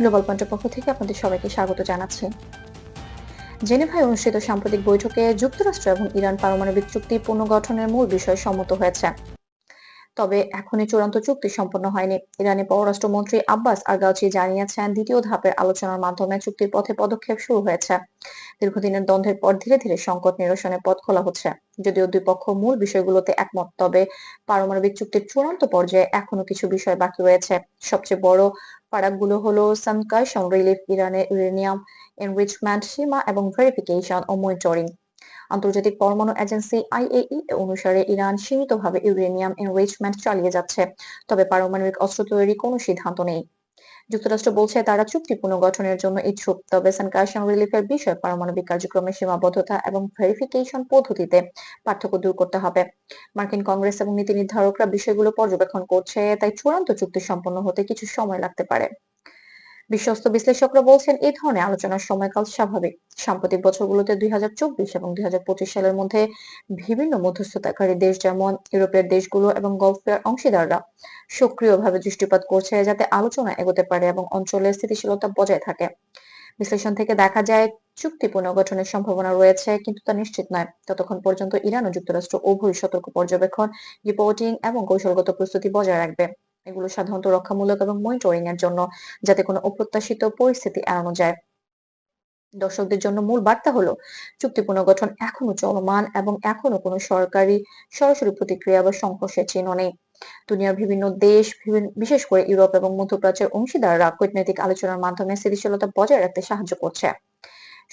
Global পয়েন্টের পক্ষ থেকে আপনাদের সবাইকে স্বাগত জানাচ্ছি। জেনেভায় অনুষ্ঠিত সাম্প্রতিক বৈঠকে যুক্তরাষ্ট্র এবং ইরান পারমাণবিক চুক্তি পুনর্গঠনের মূল বিষয় সম্মত হয়েছে। তবে এখনই চূড়ান্ত চুক্তি সম্পন্ন হয়নি। ইরানি পররাষ্ট্রমন্ত্রী আব্বাস আরগাচি জানিয়েছেন, দ্বিতীয় ধাপের আলোচনার মাধ্যমে চুক্তির পথে পদক্ষেপ শুরু হয়েছে। দীর্ঘদিনের দ্বন্দ্বের পর ধীরে ধীরে সংকট নিরসনের পথ খোলা হচ্ছে। যদিও দুই পক্ষ মূল বিষয়গুলোতে একমত, তবে পারমাণবিক চুক্তির চূড়ান্ত পর্যায়ে এখনো কিছু বিষয় বাকি রয়েছে। সবচেয়ে বড় ফারাকগুলো হলো সানকাশন রিলিফ, ইরানের ইউরেনিয়াম এনরিচমেন্ট সীমা এবং ভেরিফিকেশন ও মনিটরিং। আন্তর্জাতিক পরমাণু এজেন্সি আইএইই অনুসারে ইরান সীমিতভাবে ইউরেনিয়াম এনরিচমেন্ট চালিয়ে যাচ্ছে, তবে পারমাণবিক অস্ত্র তৈরির কোনো সিদ্ধান্ত নেই। যুক্তরাষ্ট্র বলছে তারা চুক্তি পুনর্গঠনের জন্য ইচ্ছুক, তবে সানকাশন রিলিফের বিষয়ে পারমাণবিক কার্যক্রমের সীমাবদ্ধতা এবং ভেরিফিকেশন পদ্ধতিতে পার্থক্য দূর করতে হবে। মার্কিন কংগ্রেস এবং নীতি নির্ধারকরা বিষয়গুলো পর্যবেক্ষণ করছে, তাই চূড়ান্ত চুক্তি সম্পন্ন হতে কিছু সময় লাগতে পারে। বিশ্বস্ত বিশ্লেষকরা বলছেন, এই ধরনের আলোচনার সময়কাল স্বাভাবিক। সাম্প্রতিক বছরগুলোতে 2024 এবং 2025 সালের মধ্যে বিভিন্ন মধ্যস্থতাকারী দেশ যেমন ইউরোপের দেশগুলো এবং গলফের অংশীদাররা সক্রিয়ভাবে দৃষ্টিপাত করছে যাতে আলোচনা এগোতে পারে এবং অঞ্চলের স্থিতিশীলতা বজায় থাকে। বিশ্লেষণ থেকে দেখা যায়, চুক্তি পুনর্গঠনের সম্ভাবনা রয়েছে, কিন্তু তা নিশ্চিত নয়। ততক্ষণ পর্যন্ত ইরান ও যুক্তরাষ্ট্র উভয় সতর্ক পর্যবেক্ষণ, রিপোর্টিং এবং কৌশলগত প্রস্তুতি বজায় রাখবে। এগুলো সাধারণত রক্ষামূলক এবং মনিটরিং এর জন্য, যাতে কোনো অপ্রত্যাশিত পরিস্থিতি এড়ানো যায়। দর্শকদের জন্য মূল বার্তা হলো, চুক্তি পুনর্গঠন এখনো চলমান এবং এখনো কোনো সরকারি সরাসরি প্রতিক্রিয়া বা সংঘর্ষের চিহ্ন নেই। দুনিয়ার বিভিন্ন দেশ, বিশেষ করে ইউরোপ এবং মধ্যপ্রাচ্যের অংশীদাররা কূটনৈতিক আলোচনার মাধ্যমে স্থিতিশীলতা বজায় রাখতে সাহায্য করছে।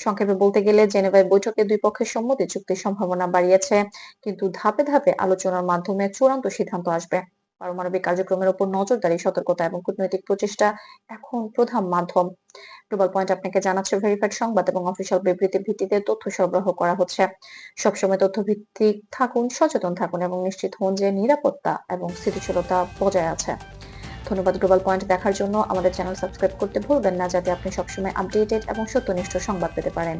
সংক্ষেপে বলতে গেলে, জেনেভায় বৈঠকে দুই পক্ষের সম্মতি চুক্তির সম্ভাবনা বাড়িয়েছে, কিন্তু ধাপে ধাপে আলোচনার মাধ্যমে চূড়ান্ত সিদ্ধান্ত আসবে। পারমাণবিক কার্যক্রমের উপর নজরদারি, সতর্কতা এবং কূটনৈতিক প্রচেষ্টা এখন প্রধান মাধ্যম। গ্লোবাল পয়েন্ট আপনাকে জানাচ্ছে, ভেরিফাইড সংবাদ এবং অফিসিয়াল বিবৃতির ভিত্তিতে তথ্য সরবরাহ করা হচ্ছে। সবসময় তথ্য ভিত্তিক থাকুন, সচেতন থাকুন এবং নিশ্চিত হন যে নিরাপত্তা এবং স্থিতিশীলতা বজায় আছে। ধন্যবাদ। গ্লোবাল পয়েন্ট দেখার জন্য আমাদের চ্যানেল সাবস্ক্রাইব করতে ভুলবেন না, যাতে আপনি সবসময় আপডেটেড এবং সত্যনিষ্ঠ সংবাদ পেতে পারেন।